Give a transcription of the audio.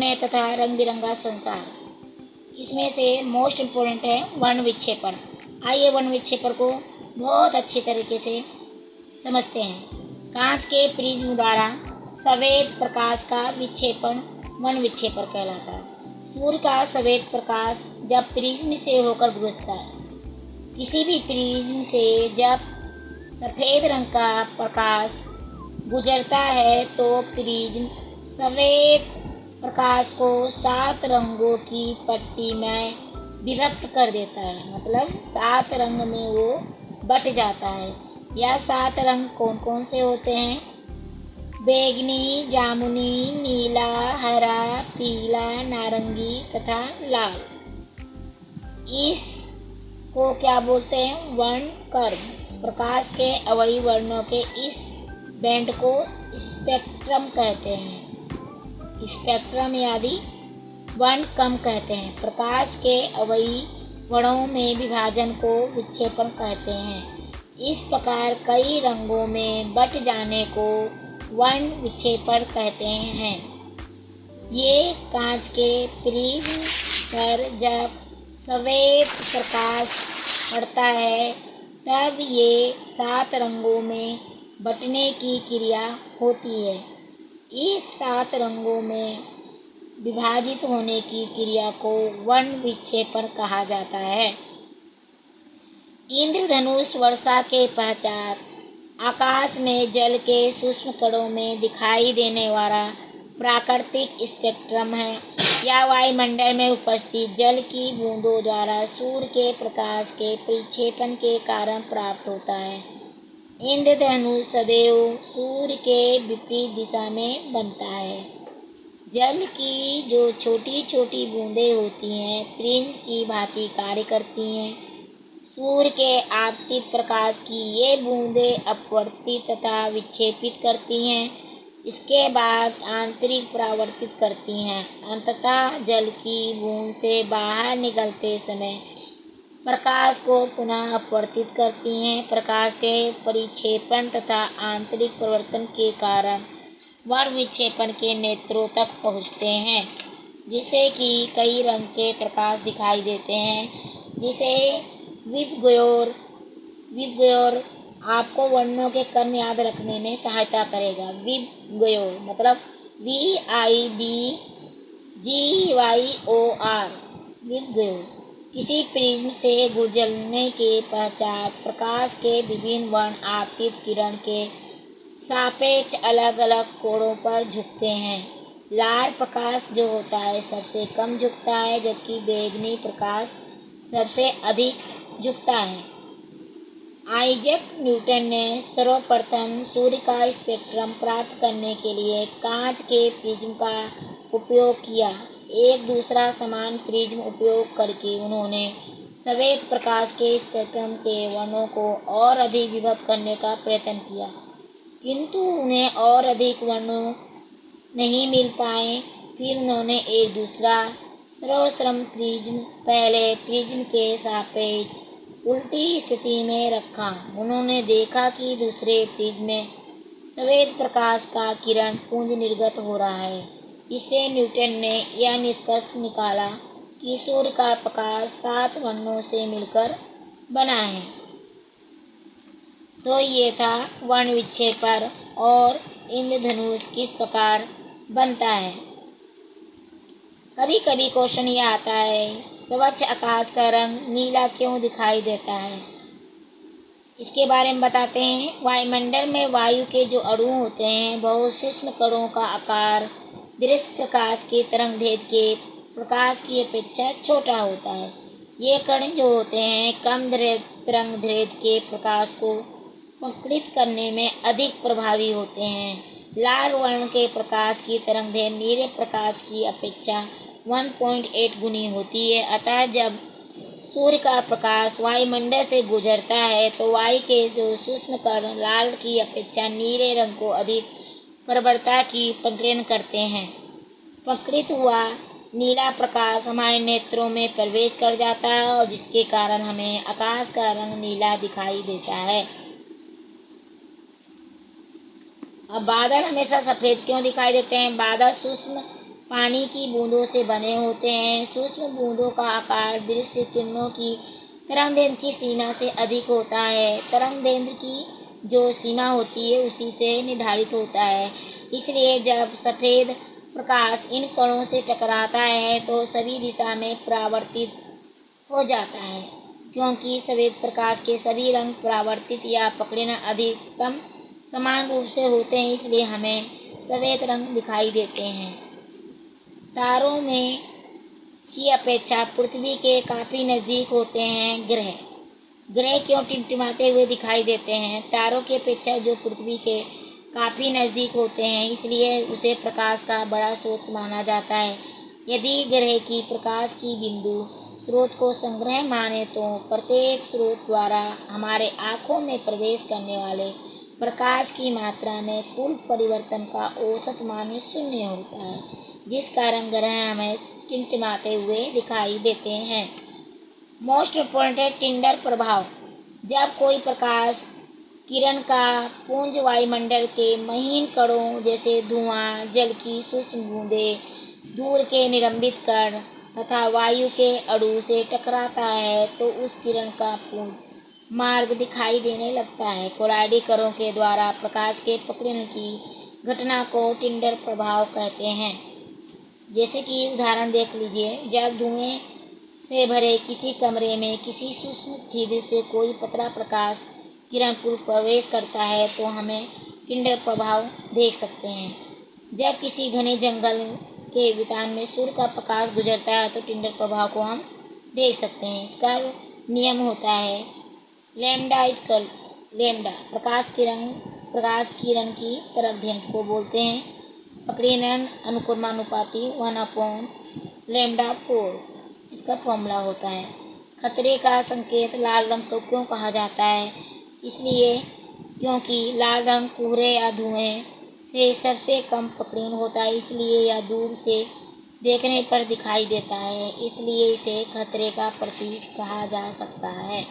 में तथा रंग बिरंगा संसार। इसमें से मोस्ट इम्पोर्टेंट है वर्ण विक्षेपण। आइए वर्ण विक्षेपण को बहुत अच्छे तरीके से समझते हैं। कांच के प्रिज्म द्वारा सफेद प्रकाश का विक्षेपण वर्ण विक्षेपण कहलाता है। सूर्य का सफेद प्रकाश जब प्रिज्म से होकर गुजरता है, किसी भी प्रिज्म से जब सफ़ेद रंग का प्रकाश गुजरता है तो प्रिज्म सफ़ेद प्रकाश को 7 रंगों की पट्टी में विभक्त कर देता है। मतलब 7 रंग में वो बट जाता है। यह 7 रंग कौन कौन से होते हैं? बैंगनी, जामुनी, नीला, हरा, पीला, नारंगी तथा लाल। इसको क्या बोलते हैं? वर्ण कर्म। प्रकाश के अवयवी वर्णों के इस बैंड को स्पेक्ट्रम कहते हैं। स्पेक्ट्रम यानी वर्ण कम कहते हैं। प्रकाश के अवयवी वर्णों में विभाजन को विक्षेपण कहते हैं। इस प्रकार कई रंगों में बट जाने को वर्ण विक्षेपण कहते हैं। ये कांच के प्रिज्म पर जब सफेद प्रकाश पड़ता है तब ये 7 रंगों में बटने की क्रिया होती है। इस 7 रंगों में विभाजित होने की क्रिया को वर्ण विक्षेपण कहा जाता है। इंद्रधनुष वर्षा के पश्चात आकाश में जल के सूक्ष्म कणों में दिखाई देने वाला प्राकृतिक स्पेक्ट्रम है। यह वायुमंडल में उपस्थित जल की बूंदों द्वारा सूर्य के प्रकाश के परिक्षेपण के कारण प्राप्त होता है। इंद्रधनुष सदैव सूर्य के विपरीत दिशा में बनता है। जल की जो छोटी छोटी बूंदें होती हैं प्रिज्म की भांति कार्य करती हैं। सूर्य के आपतित प्रकाश की ये बूंदें अपवर्तित तथा विक्षेपित करती हैं। इसके बाद आंतरिक परावर्तित करती हैं। अंततः जल की बूंद से बाहर निकलते समय प्रकाश को पुनः अपवर्तित करती हैं। प्रकाश के परिक्षेपण तथा आंतरिक परिवर्तन के कारण वर्ण विक्षेपण के नेत्रों तक पहुँचते हैं, जिससे कि कई रंग के प्रकाश दिखाई देते हैं, जिसे विबग्योर आपको वर्णों के क्रम याद रखने में सहायता करेगा। विबग्योर मतलब VIBGYOR। विबग्योर किसी प्रिज्म से गुजरने के पश्चात प्रकाश के विभिन्न वर्ण आपतित किरण के सापेक्ष अलग अलग कोणों पर झुकते हैं। लाल प्रकाश जो होता है सबसे कम झुकता है, जबकि बैंगनी प्रकाश सबसे अधिक झुकता है। आइजैक न्यूटन ने सर्वप्रथम सूर्य का स्पेक्ट्रम प्राप्त करने के लिए कांच के प्रिज्म का उपयोग किया। एक दूसरा समान प्रिज्म उपयोग करके उन्होंने सफेद प्रकाश के स्पेक्ट्रम के वर्णों को और अधिक विभक्त करने का प्रयत्न किया, किंतु उन्हें और अधिक वर्णों नहीं मिल पाए। फिर उन्होंने एक दूसरा सर्वश्रम प्रिज्म पहले प्रिज्म के सापेक्ष उल्टी स्थिति में रखा। उन्होंने देखा कि दूसरे प्रिज्म में सफेद प्रकाश का किरण पुंज निर्गत हो रहा है। इससे न्यूटन ने यह निष्कर्ष निकाला कि सूर्य का प्रकाश 7 वर्णों से मिलकर बना है। तो ये था वर्ण विक्षेपण और इंद्रधनुष किस प्रकार बनता है। कभी कभी क्वेश्चन ये आता है, स्वच्छ आकाश का रंग नीला क्यों दिखाई देता है? इसके बारे में बताते हैं। वायुमंडल में वायु के जो अणु होते हैं बहुत सूक्ष्म कणों का आकार दृश्य प्रकाश के तरंगदैर्घ्य के प्रकाश की अपेक्षा छोटा होता है। ये कण जो होते हैं कम तरंगदैर्घ्य के प्रकाश को पकड़ित करने में अधिक प्रभावी होते हैं। लाल वर्ण के प्रकाश की तरंगदैर्घ्य नीले प्रकाश की अपेक्षा 1.8 गुनी होती है। अतः जब सूर्य का प्रकाश वायुमंडल से गुजरता है तो वायु के जो सूक्ष्म कण लाल की अपेक्षा नीले रंग को अधिक प्रबलता की पकड़ करते हैं। पकड़ित हुआ नीला प्रकाश हमारे नेत्रों में प्रवेश कर जाता है और जिसके कारण हमें आकाश का रंग नीला दिखाई देता है। अब बादल हमेशा सफ़ेद क्यों दिखाई देते हैं? बादल सूक्ष्म पानी की बूंदों से बने होते हैं। सूक्ष्म बूंदों का आकार दृश्य किरणों की तरंगदैर्घ्य की सीमा से अधिक होता है। तरंगदैर्घ्य की जो सीमा होती है उसी से निर्धारित होता है। इसलिए जब सफ़ेद प्रकाश इन कणों से टकराता है तो सभी दिशा में परावर्तित हो जाता है। क्योंकि सफ़ेद प्रकाश के सभी रंग परावर्तित या पकड़ना अधिकतम समान रूप से होते हैं, इसलिए हमें सफ़ेद रंग दिखाई देते हैं। तारों में की अपेक्षा पृथ्वी के काफ़ी नज़दीक होते हैं ग्रह। ग्रह क्यों टिमटिमाते हुए दिखाई देते हैं? तारों की अपेक्षा जो पृथ्वी के काफ़ी नज़दीक होते हैं, इसलिए उसे प्रकाश का बड़ा स्रोत माना जाता है। यदि ग्रह की प्रकाश की बिंदु स्रोत को संग्रह माने तो प्रत्येक स्रोत द्वारा हमारे आँखों में प्रवेश करने वाले प्रकाश की मात्रा में कुल परिवर्तन का औसत मान शून्य होता है, जिस कारण ग्रह हमें टिमटिमाते हुए दिखाई देते हैं। मोस्ट इम्पोर्टेंट है टिंडर प्रभाव। जब कोई प्रकाश किरण का पुंज वायुमंडल के महीन कणों जैसे धुआं, जल की सूक्ष्म बूंदें, धूल के निलंबित कण तथा वायु के अणु से टकराता है तो उस किरण का पुंज मार्ग दिखाई देने लगता है। कोलाइडी कणों के द्वारा प्रकाश के पकड़ने की घटना को टिंडर प्रभाव कहते हैं। जैसे कि उदाहरण देख लीजिए, जब धुएं से भरे किसी कमरे में किसी सूक्ष्म छिद्र से कोई पतला प्रकाश किरण प्रवेश करता है तो हमें टिंडर प्रभाव देख सकते हैं। जब किसी घने जंगल के मैदान में सूर्य का प्रकाश गुजरता है तो टिंडर प्रभाव को हम देख सकते हैं। इसका नियम होता है लैम्डा प्रकाश किरण की तरंगदैर्घ्य को बोलते हैं पकड़न अनुक्रमानुपाती 1/λ4। इसका फॉर्मूला होता है। खतरे का संकेत लाल रंग को क्यों कहा जाता है? इसलिए क्योंकि लाल रंग कोहरे या धुएं से सबसे कम पकड़न होता है, इसलिए यह दूर से देखने पर दिखाई देता है, इसलिए इसे खतरे का प्रतीक कहा जा सकता है।